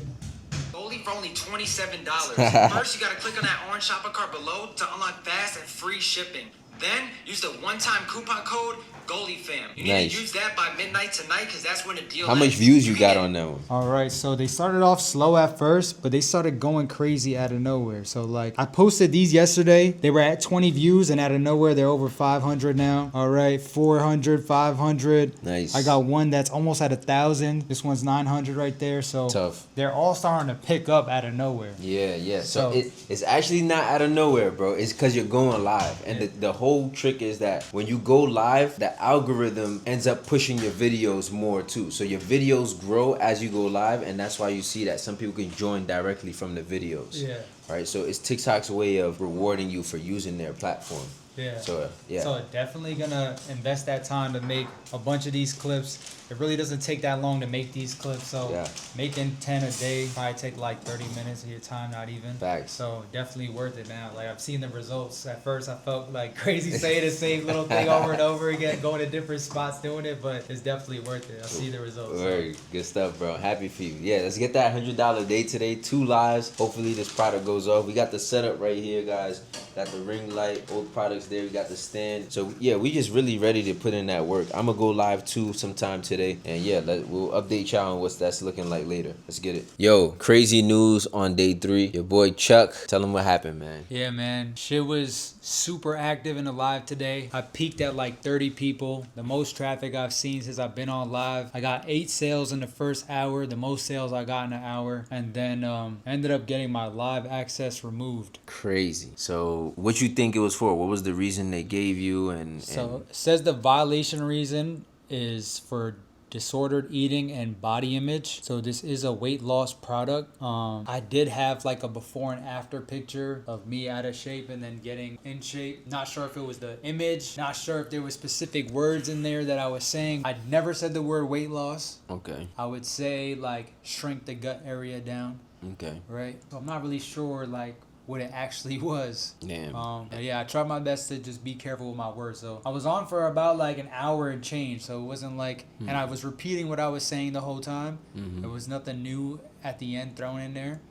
Goldie for only $27. First, you gotta click on that orange shopping cart below to unlock fast and free shipping. Then, use the one-time coupon code GoldieFam. You need Nice. to use that by midnight tonight because that's when the deal How much ends. views you can got get- on that one? All right, so they started off slow at first, but they started going crazy out of nowhere. So like I posted these yesterday, they were at 20 views, and out of nowhere they're over 500 now. All right, 400, 500. Nice. I got one that's almost at 1,000. This one's 900 right there. So Tough. they're all starting to pick up out of nowhere. Yeah. So So- it's actually not out of nowhere, bro. It's because you're going live. And the whole trick is that when you go live, the algorithm ends up pushing your videos more too. So your videos grow as you go live, and that's why you see that some people can join directly from the videos. Yeah. Right? So it's TikTok's way of rewarding you for using their platform. Yeah. So yeah. So definitely gonna invest that time to make a bunch of these clips. It really doesn't take that long to make these clips. So Yeah. making 10 a day probably take like 30 minutes of your time, not even. Facts. So definitely worth it now. Like I've seen the results. At first I felt like crazy saying the same little thing over and over again, going to different spots doing it, but it's definitely worth it. I see the results. Very good stuff, bro. Happy for you. Yeah, let's get that $100 day today. 2 lives. Hopefully this product goes off. We got the setup right here, guys. Got the ring light, old products there. We got the stand. So yeah, we just really ready to put in that work. I'm gonna go live too sometime today, and yeah, we'll update y'all on what that's looking like later. Let's get it. Yo, crazy news on day 3. Your boy Chuck, tell him what happened, man. Yeah, man. Shit was super active in the live today. I peaked at like 30 people. The most traffic I've seen since I've been on live. I got 8 sales in the first hour, the most sales I got in an hour. And then ended up getting my live access removed. Crazy. So what you think it was for? What was the reason they gave you? So it says the violation reason is for disordered eating and body image. So this is a weight loss product. I did have like a before and after picture of me out of shape and then getting in shape. Not sure if it was the image, not sure if there were specific words in there that I was saying. I never said the word weight loss. Okay. I would say like shrink the gut area down, Okay. right? So I'm not really sure like what it actually was. Damn. But yeah, I tried my best to just be careful with my words. So I was on for about like an hour and change. So it wasn't like, and I was repeating what I was saying the whole time. There was nothing new at the end thrown in there.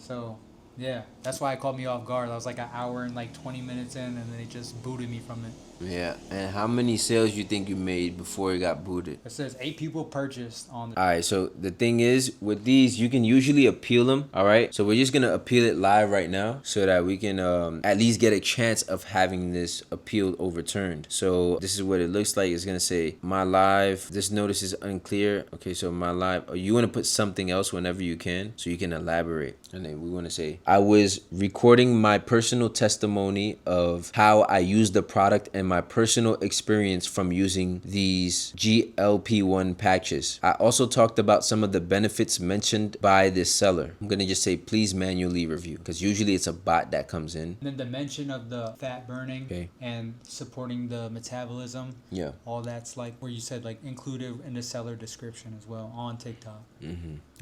So yeah, that's why it caught me off guard. I was like an hour and like 20 minutes in, and then it just booted me from it. Yeah. And how many sales you think you made before it got booted? It says 8 people purchased on the. All right, so the thing is, with these, you can usually appeal them, all right? So we're just going to appeal it live right now so that we can at least get a chance of having this appeal overturned. So this is what it looks like. It's going to say, my live, this notice is unclear. Okay, so my live, you want to put something else whenever you can so you can elaborate. And then we want to say, I was recording my personal testimony of how I use the product and my personal experience from using these GLP-1 patches. I also talked about some of the benefits mentioned by this seller. I'm gonna just say please manually review, because usually it's a bot that comes in. And then the mention of the fat burning Okay. and supporting the metabolism. Yeah. All that's like where you said like included in the seller description as well on TikTok.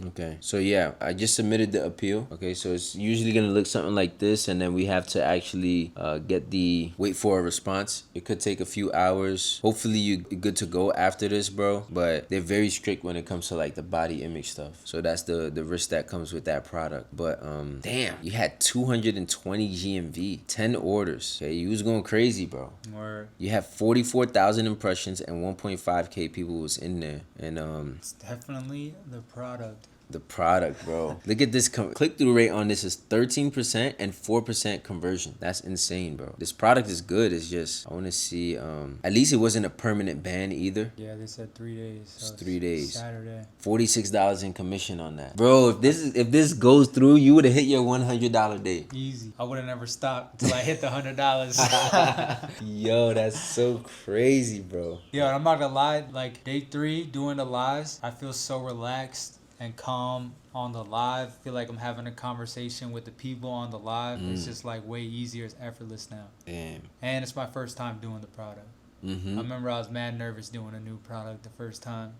Okay, so yeah, I just submitted the appeal. Okay, so it's usually gonna look something like this, and then we have to actually wait for a response. It could take a few hours. Hopefully you're good to go after this, bro. But they're very strict when it comes to like the body image stuff. So that's the risk that comes with that product. But damn, you had 220 GMV, 10 orders. Okay, you was going crazy, bro. Or You have 44,000 impressions and 1.5K people was in there, and it's definitely the product. the product, bro. Look at this click-through rate on this is 13% and 4% conversion. That's insane, bro. This product is good. It's just I want to see at least it wasn't a permanent ban either. Yeah, they said 3 days. So It's 3 days. Saturday. $46 in commission on that, bro. If this goes through, you would have hit your $100 day. Easy. I would have never stopped until I hit the $100. Yo, that's so crazy, bro. Yo, I'm not gonna lie. Like day 3 doing the lives, I feel so relaxed and calm on the live. Feel like I'm having a conversation with the people on the live. It's just like way easier. It's effortless now. Damn. And it's my first time doing the product. I remember I was mad nervous doing a new product the first time.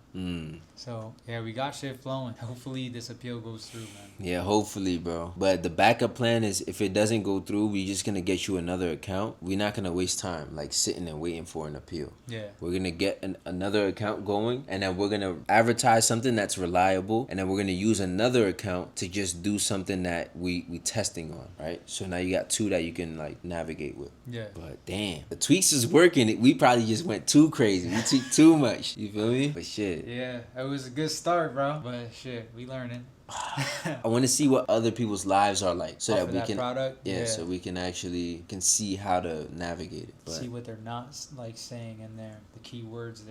So yeah, we got shit flowing. Hopefully this appeal goes through, man. Yeah, hopefully, bro. But the backup plan is if it doesn't go through, we're just gonna get you another account. We're not gonna waste time like sitting and waiting for an appeal. Yeah. We're gonna get another account going, and then we're gonna advertise something that's reliable, and then we're gonna use another account to just do something that we testing on, right? So now you got 2 that you can like navigate with. Yeah. But damn, the tweaks is working. We probably just went too crazy. We tweaked too much. You feel me? But shit. Yeah, it was a good start, bro. But shit, we learning. I want to see what other people's lives are like, so Off that of we that can, product? yeah, Yeah. so we can actually see how to navigate it. But See what they're not like saying in there. The keywords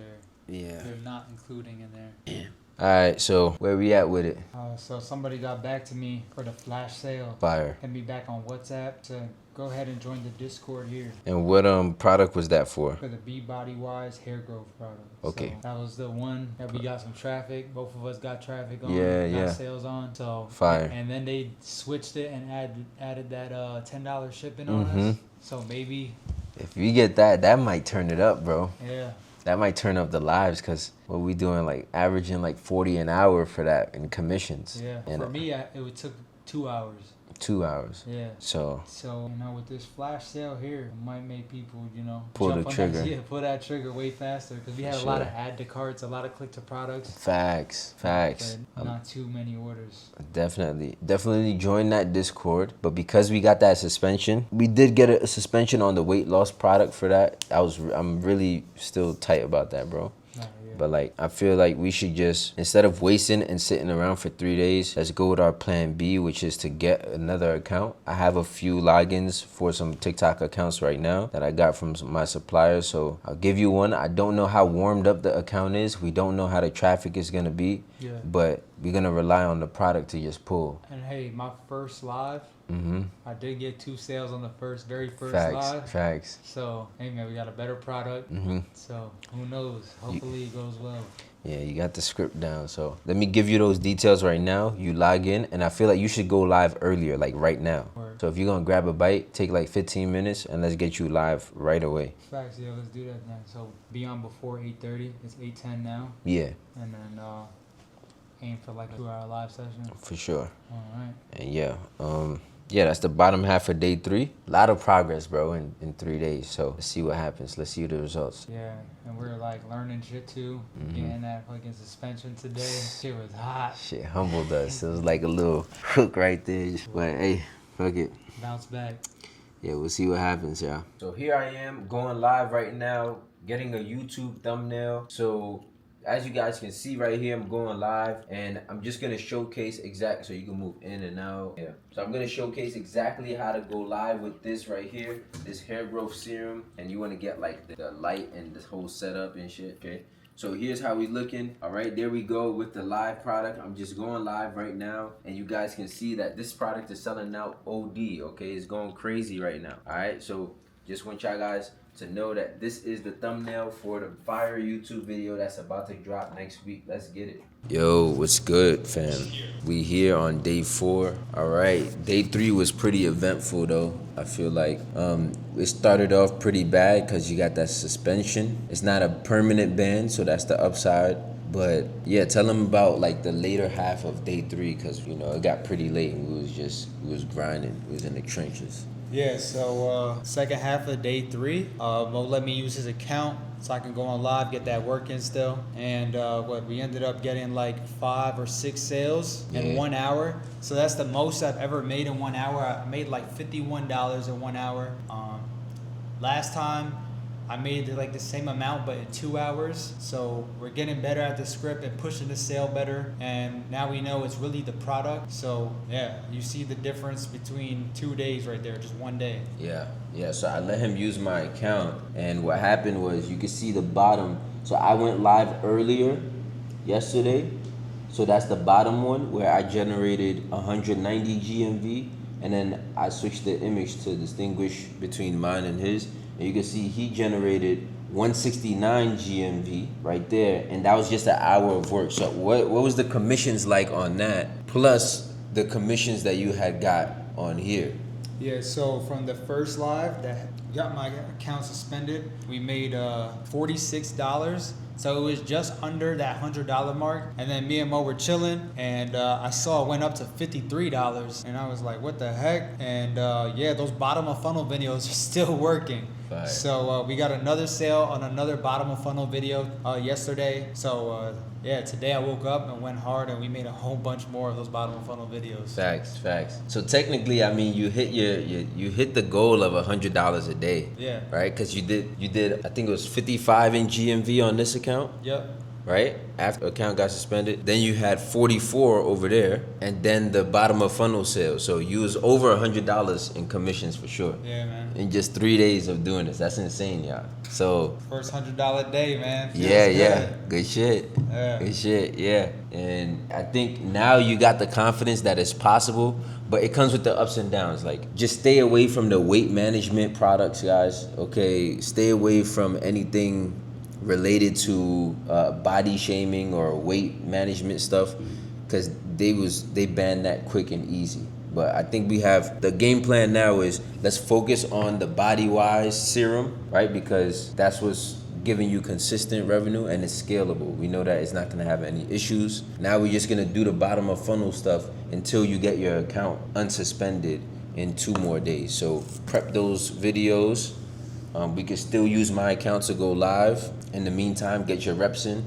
yeah. they're not including in there. All right, so where we at with it? So somebody got back to me for the flash sale. Fire. Hit me back on WhatsApp to go ahead and join the Discord here And what product was that for? for the Be Body Wise hair growth product. Okay. So that was the one that we got some traffic. Both of us got traffic on. Yeah, got yeah. sales on. So Fire. And then they switched it and added that $10 shipping on us. So maybe If we get that, that might turn it up, bro. yeah. That might turn up the lives, because what we doing, like averaging like 40 an hour for that in commissions. Yeah. And For me, it took 2 hours. 2 hours. Yeah. So So, with this flash sale here, it might make people, Pull jump the on trigger. pull that trigger way faster. Because we had a lot of add to carts, a lot of click to products, facts. but not too many orders. Definitely join that Discord. But because we got that suspension, we did get a suspension on the weight loss product for that. I'm really still tight about that, bro. Yeah. But like, I feel like we should just, instead of wasting and sitting around for 3 days, let's go with our plan B, which is to get another account. I have a few logins for some TikTok accounts right now that I got from my suppliers. So I'll give you one. I don't know how warmed up the account is. We don't know how the traffic is going to be. Yeah. But we're going to rely on the product to just pull. And hey, my first live, I did get 2 sales on the very first live. Facts. So, hey man, we got a better product. So, who knows? Hopefully it goes well. Yeah, you got the script down. So let me give you those details right now. You log in, and I feel like you should go live earlier, like right now. Word. So if you're going to grab a bite, take like 15 minutes, and let's get you live right away. Facts, yeah, let's do that then. So, be on before 8:30. It's 8:10 now. Yeah, And then aim for like a 2-hour live session. for sure. All right. And yeah, that's the bottom half of day 3. A lot of progress, bro, in 3 days. So let's see what happens. Let's see the results. Yeah, and we're like learning shit too. Getting that fucking suspension today. Shit was hot. Shit humbled us. It was like a little hook right there. But hey, fuck it. Bounce back. Yeah, we'll see what happens, y'all. So here I am going live right now, getting a YouTube thumbnail. So as you guys can see right here, I'm going live, and I'm just gonna showcase so you can move in and out. Yeah. So I'm gonna showcase exactly how to go live with this right here, this hair growth serum, and you wanna get like the light and this whole setup and shit, okay? So here's how we looking. All right, there we go with the live product. I'm just going live right now, and you guys can see that this product is selling out OD. Okay, it's going crazy right now. All right, so just want y'all guys to know that this is the thumbnail for the fire YouTube video that's about to drop next week. Let's get it. Yo, what's good, fam? We here on day 4. All right, day 3 was pretty eventful though. I feel like it started off pretty bad because you got that suspension. It's not a permanent ban, so that's the upside. But yeah, tell them about like the later half of day 3, because you know it got pretty late and we was grinding. We was in the trenches. Yeah, so second half of day 3, Mo let me use his account so I can go on live, get that work in still. And we ended up getting like 5 or 6 sales in 1 hour. So that's the most I've ever made in 1 hour. I made like $51 in 1 hour. Last time I made like the same amount but in 2 hours. So we're getting better at the script and pushing the sale better, and now we know it's really the product. So yeah, you see the difference between 2 days right there, just 1 day. Yeah, so I let him use my account, and what happened was you can see the bottom. So I went live earlier yesterday, so that's the bottom one where I generated 190 GMV, and then I switched the image to distinguish between mine and his. And you can see he generated 169 GMV right there, and that was just an hour of work. So what was the commissions like on that, plus the commissions that you had got on here? Yeah, so from the first live that got my account suspended, we made $46. So it was just under that $100 mark. And then me and Mo were chilling, and I saw it went up to $53. And I was like, what the heck? And yeah, those bottom of funnel videos are still working. Right. So we got another sale on another bottom of funnel video yesterday. So yeah, today I woke up and went hard, and we made a whole bunch more of those bottom of funnel videos. Facts. So technically, I mean, you hit you hit the goal of $100 a day. Yeah. Right? Because you did I think it was 55 in GMV on this account. Yep. Right? After the account got suspended, then you had 44 over there, and then the bottom of funnel sales. So you was over $100 in commissions for sure. Yeah, man. In just 3 days of doing this. That's insane, y'all. So First $100 day, man. Feels yeah. good. Good shit. Yeah. Good shit, yeah. And I think now you got the confidence that it's possible, but it comes with the ups and downs. Like, just stay away from the weight management products, guys. Okay, stay away from anything related to body shaming or weight management stuff, because they banned that quick and easy. But I think we have the game plan now is let's focus on the Body Wise serum, right? Because that's what's giving you consistent revenue and it's scalable. We know that it's not gonna have any issues. Now we're just gonna do the bottom of funnel stuff until you get your account unsuspended in 2 more days. So prep those videos. We can still use my account to go live. In the meantime, get your reps in.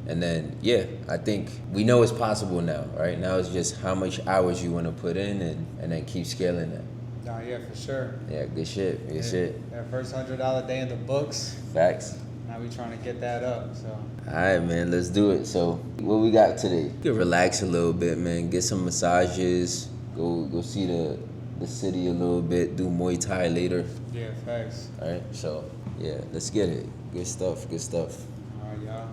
And then, yeah, I think we know it's possible now, right? Now it's just how much hours you want to put in and then keep scaling that. Nah, yeah, for sure. Yeah, good shit. Good shit. That first $100 day in the books. Facts. Now we trying to get that up, so. All right, man, let's do it. So, what we got today? You can relax a little bit, man. Get some massages. Go see the city a little bit. Do Muay Thai later. Yeah, facts. All right, so yeah, let's get it. Good stuff. All right, y'all.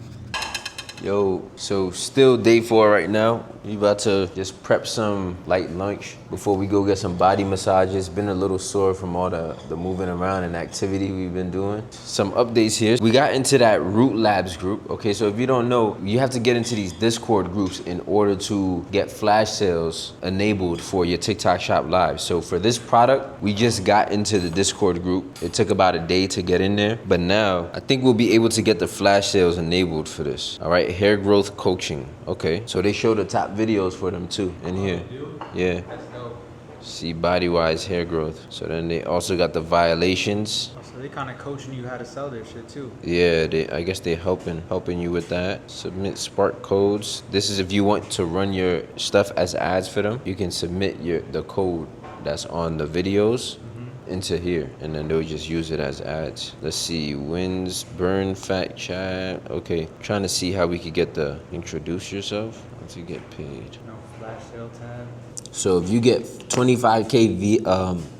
Yo, so still day 4 right now. We about to just prep some light lunch before we go get some body massages. Been a little sore from all the moving around and activity we've been doing. Some updates here. We got into that Root Labs group. Okay, so if you don't know, you have to get into these Discord groups in order to get flash sales enabled for your TikTok Shop Live. So for this product, we just got into the Discord group. It took about a day to get in there, but now I think we'll be able to get the flash sales enabled for this. All right, hair growth coaching. Okay, so they show the top videos for them too in here. Yeah. That's dope. See Body Wise hair growth. So then they also got the violations. So they kind of coaching you how to sell their shit too. Yeah, I guess they helping you with that. Submit Spark codes. This is if you want to run your stuff as ads for them. You can submit the code that's on the videos into here, and then they'll just use it as ads. Let's see, wins, burn, fat chat. Okay, trying to see how we could get the introduce yourself to get paid. No flash sale tab. So if you get 25K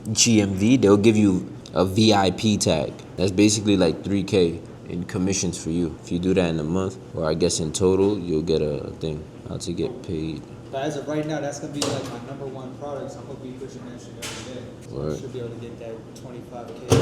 GMV, they'll give you a VIP tag. That's basically like 3K in commissions for you. If you do that in a month, or I guess in total, you'll get a thing how to get paid. But as of right now, that's gonna be like my #1 product. So I'm gonna be pushing that shit every day. So I Right. should be able to get that 25K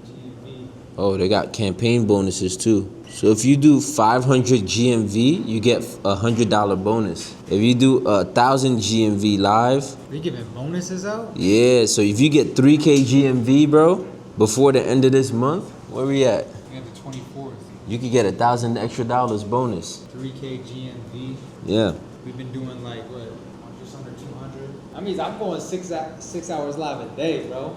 GMV. Oh, they got campaign bonuses too. So if you do 500 GMV, you get a $100 bonus. If you do 1,000 GMV live, Are you giving bonuses out? yeah. So if you get 3K GMV, bro, before the end of this month, where we at? We have the 24th. You could get $1,000 extra bonus. 3K GMV. Yeah. We've been doing like what, just under 200. I mean, I'm going 6 hours live a day, bro.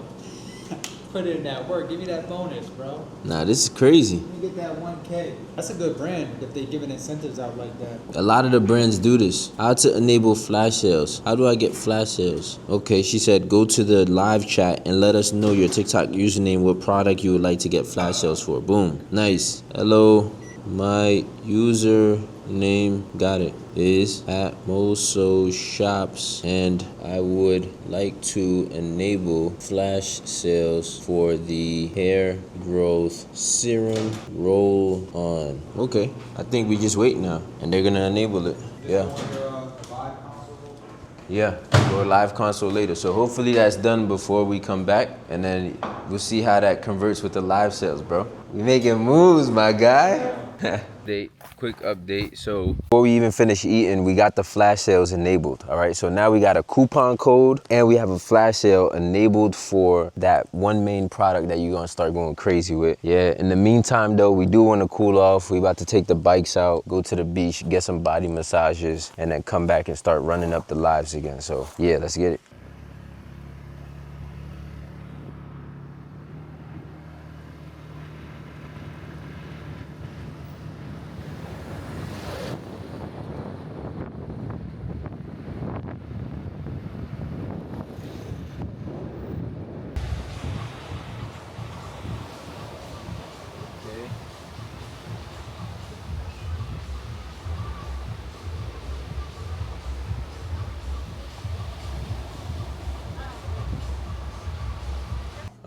Put in that work. Give me that bonus, bro. Nah, this is crazy. Let me get that 1K. That's a good brand if they giving incentives out like that. A lot of the brands do this. How to enable flash sales. How do I get flash sales? Okay, she said go to the live chat and let us know your TikTok username, what product you would like to get flash sales for. Boom. Nice. Hello, my username, got it, is at Moso Shops, and I would like to enable flash sales for the hair growth serum roll on. Okay, I think we just wait now, and they're gonna enable it. Yeah. Yeah, or live console later. So hopefully that's done before we come back, and then we'll see how that converts with the live sales, bro. We making moves, my guy. Quick update. So before we even finish eating, we got the flash sales enabled. All right. So now we got a coupon code and we have a flash sale enabled for that one main product that you're gonna start going crazy with. Yeah. In the meantime, though, we do want to cool off. We about to take the bikes out, go to the beach, get some body massages, and then come back and start running up the lives again. So yeah, let's get it.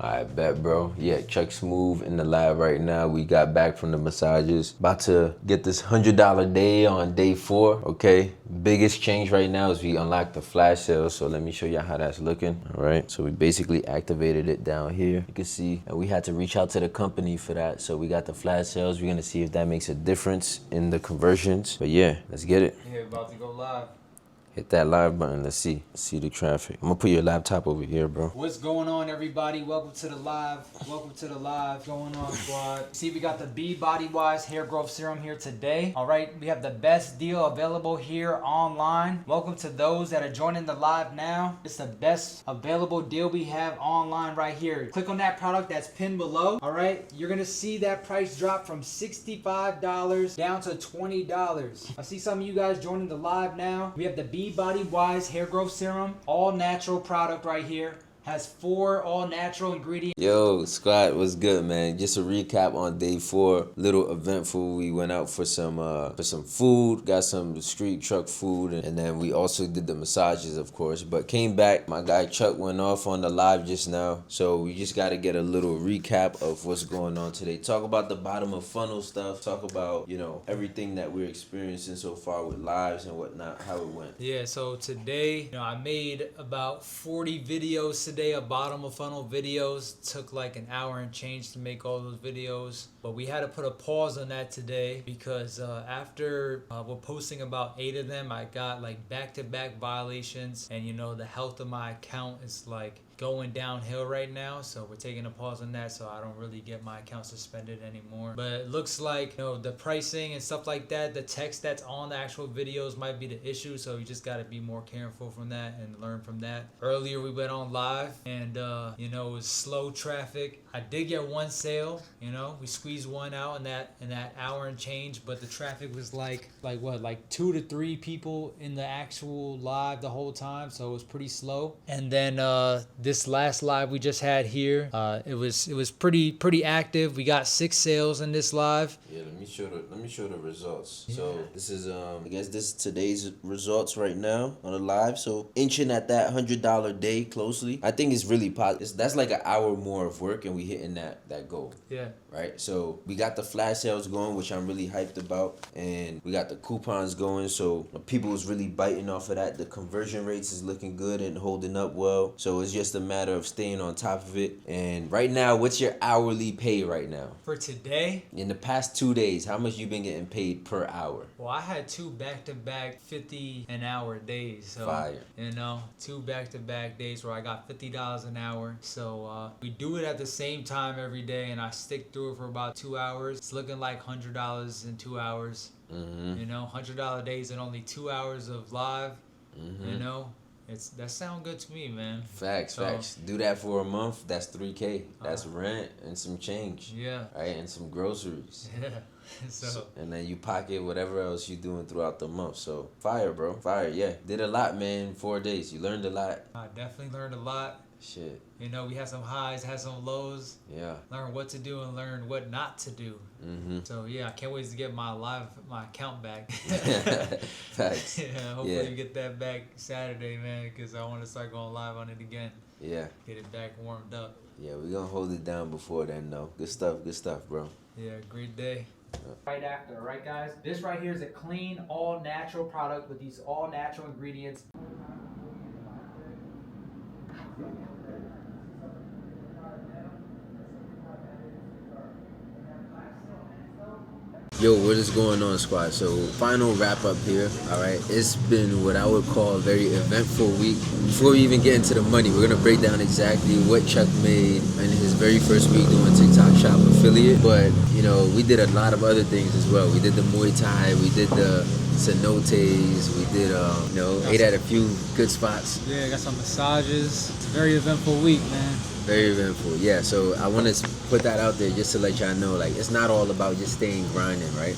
I bet, bro. Yeah, Chuck Smooth in the lab right now. We got back from the massages. About to get this $100 day on day 4, okay? Biggest change right now is we unlocked the flash sales, so let me show you how that's looking. All right, so we basically activated it down here. You can see, and we had to reach out to the company for that, so we got the flash sales. We're gonna see if that makes a difference in the conversions. But yeah, let's get it. Yeah, about to go live. Hit that live button. Let's see the traffic. I'm gonna put your laptop over here, bro. What's going on, everybody? Welcome to the live. Welcome to the live. Going on, squad. See, we got the B Body Wise Hair Growth Serum here today. All right, we have the best deal available here online. Welcome to those that are joining the live now. It's the best available deal we have online right here. Click on that product that's pinned below. All right, you're gonna see that price drop from $65 down to $20. I see some of you guys joining the live now. We have the B Body Wise Hair Growth Serum, all natural product right here. Has 4 all natural ingredients. Yo, squad, what's good, man? Just a recap on day 4. Little eventful. We went out for some food, got some street truck food, and then we also did the massages, of course. But came back. My guy Chuck went off on the live just now, so we just got to get a little recap of what's going on today. Talk about the bottom of funnel stuff. Talk about everything that we're experiencing so far with lives and whatnot, how it went. Yeah, so today, I made about 40 videos today of bottom of funnel videos. Took like an hour and change to make all those videos, but we had to put a pause on that today because after we're posting about 8 of them, I got like back-to-back violations, and the health of my account is like going downhill right now, so we're taking a pause on that so I don't really get my account suspended anymore. But it looks like the pricing and stuff like that, the text that's on the actual videos might be the issue, so you just got to be more careful from that and learn from that. Earlier we went on live and it was slow traffic. I did get one sale, we squeezed one out in that hour and change, but the traffic was like 2 to 3 people in the actual live the whole time, so it was pretty slow. And then this this last live we just had here, it was pretty active. We got 6 sales in this live. Yeah, let me show the results. Yeah. So this is I guess this is today's results right now on the live. So inching at that $100 day closely. I think it's really positive. That's like an hour more of work, and we hitting that goal. Yeah. Right. So we got the flash sales going, which I'm really hyped about, and we got the coupons going. So people was really biting off of that. The conversion rates is looking good and holding up well. So it's just a matter of staying on top of it. And right now, what's your hourly pay right now? For today? In the past 2 days, how much you been getting paid per hour? Well, I had 2 back-to-back 50 an hour days. So, fire. 2 back-to-back days where I got $50 an hour. So we do it at the same time every day, and I stick through it for about 2 hours. It's looking like $100 in 2 hours. Mm-hmm. $100 days and only 2 hours of live. Mm-hmm. That sound good to me, man. Facts. Do that for a month. That's $3K. That's rent and some change. Yeah. Right, and some groceries. Yeah. So and then you pocket whatever else you're doing throughout the month. So fire, bro. Fire. Yeah. Did a lot, man. In 4 days. You learned a lot. I definitely learned a lot. Shit. We had some highs, had some lows. Yeah. Learn what to do and learn what not to do. Mm-hmm. So yeah, I can't wait to get my account back. Facts. Yeah, hopefully we get that back Saturday, man, because I want to start going live on it again. Yeah. Get it back warmed up. Yeah, we're gonna hold it down before then, though. Good stuff, bro. Yeah, great day. Right after, right, guys? This right here is a clean, all natural product with these all natural ingredients. Yo, what is going on, squad? So, final wrap up here, all right? It's been what I would call a very eventful week. Before we even get into the money, we're going to break down exactly what Chuck made in his very first week doing TikTok Shop affiliate. But, we did a lot of other things as well. We did the Muay Thai, we did the cenotes, we did, ate at a few good spots. Yeah, got some massages. It's a very eventful week, man. Very eventful, yeah. So I want to put that out there just to let y'all know, like, it's not all about just staying grinding, right?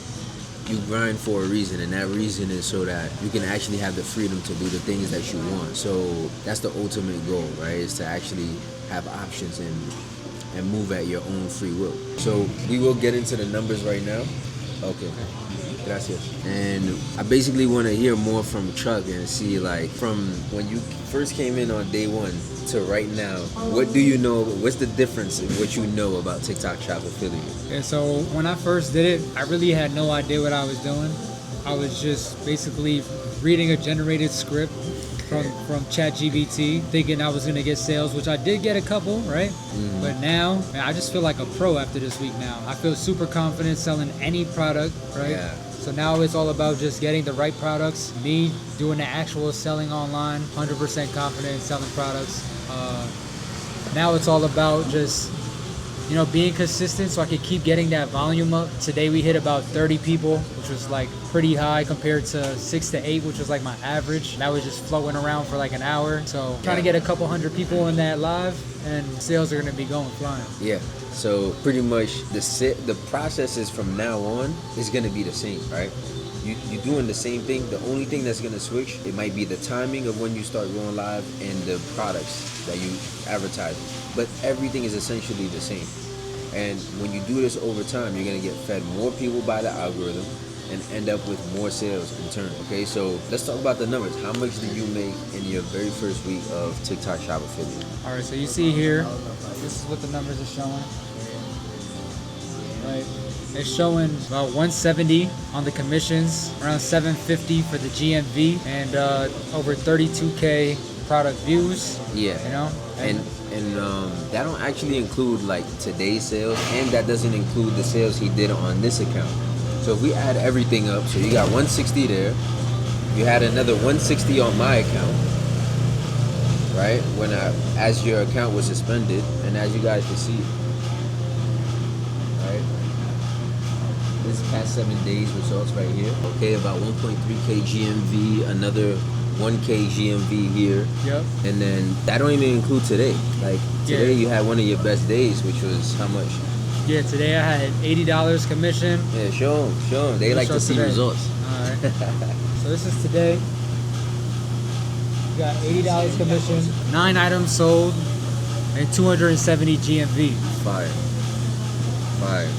You grind for a reason, and that reason is so that you can actually have the freedom to do the things that you want. So that's the ultimate goal, right? Is to actually have options and move at your own free will. So we will get into the numbers right now. Okay. Gracias. And I basically want to hear more from Chuck and see, like, from when you first came in on day one to right now, what do you know? What's the difference in what you know about TikTok Shop affiliate? Yeah, so when I first did it, I really had no idea what I was doing. I was just basically reading a generated script from ChatGPT, thinking I was gonna get sales, which I did get a couple, right? Mm. But now, man, I just feel like a pro after this week now. I feel super confident selling any product, right? Yeah. So now it's all about just getting the right products, me doing the actual selling online, 100% confident in selling products. Now it's all about just, being consistent so I can keep getting that volume up. Today we hit about 30 people, which was like pretty high compared to 6 to 8, which was like my average. That was just flowing around for like an hour. So trying to get a couple hundred people in that live, and sales are going to be going flying. Yeah. So pretty much the processes from now on is going to be the same, right? You're doing the same thing. The only thing that's going to switch, it might be the timing of when you start going live and the products that you advertise. But everything is essentially the same. And when you do this over time, you're going to get fed more people by the algorithm and end up with more sales in turn. Okay, so let's talk about the numbers. How much did you make in your very first week of TikTok Shop affiliate? All right, so you see here, this is what the numbers are showing. Right, it's showing about 170 on the commissions, around 750 for the GMV, and over 32K product views. Yeah, and that don't actually include like today's sales, and that doesn't include the sales he did on this account. So if we add everything up, so you got 160 there, you had another 160 on my account, right? As your account was suspended, and as you guys can see, right? This past 7 days results right here. Okay, about 1.3K GMV, another 1K GMV here. Yep. And then that don't even include today. Like today you had one of your best days, which was how much? Yeah, today I had $80 commission. Yeah, show them. They like to see today. results. All right. So this is today. We got $80 commission. 9 items sold. and 270 GMV. Fire. Fire.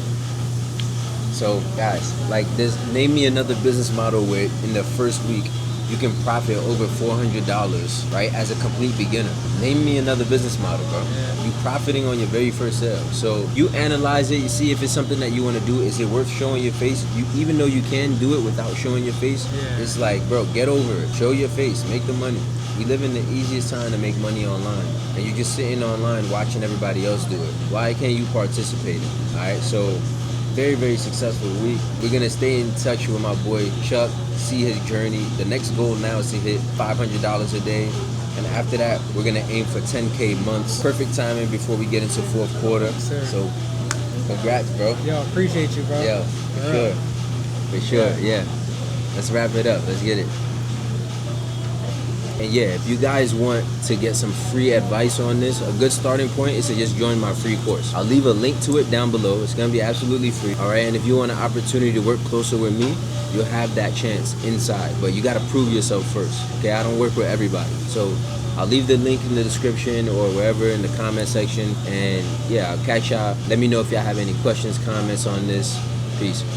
So guys, like this, name me another business model where in the first week you can profit over $400, right? As a complete beginner. Name me another business model, bro. Yeah. You profiting on your very first sale. So you analyze it, you see if it's something that you want to do. Is it worth showing your face? You, even though you can do it without showing your face, Yeah. it's like, bro, get over it. Show your face, make the money. We live in the easiest time to make money online, and you're just sitting online watching everybody else do it. Why can't you participate in it? All right, so very, very successful week. We're gonna stay in touch with my boy Chuck, see his journey. The next goal now is to hit $500 a day, and after that, we're gonna aim for 10K months. Perfect timing before we get into fourth quarter. sir. So, congrats, bro. Yo, appreciate you, bro. Yeah, for All sure, right. for sure. Yeah, let's wrap it up. Let's get it. And yeah, if you guys want to get some free advice on this, a good starting point is to just join my free course. I'll leave a link to it down below. It's gonna be absolutely free. All right, and if you want an opportunity to work closer with me, you'll have that chance inside. But you gotta prove yourself first. Okay, I don't work with everybody. So I'll leave the link in the description or wherever in the comment section. And yeah, I'll catch y'all. Let me know if y'all have any questions, comments on this. Peace.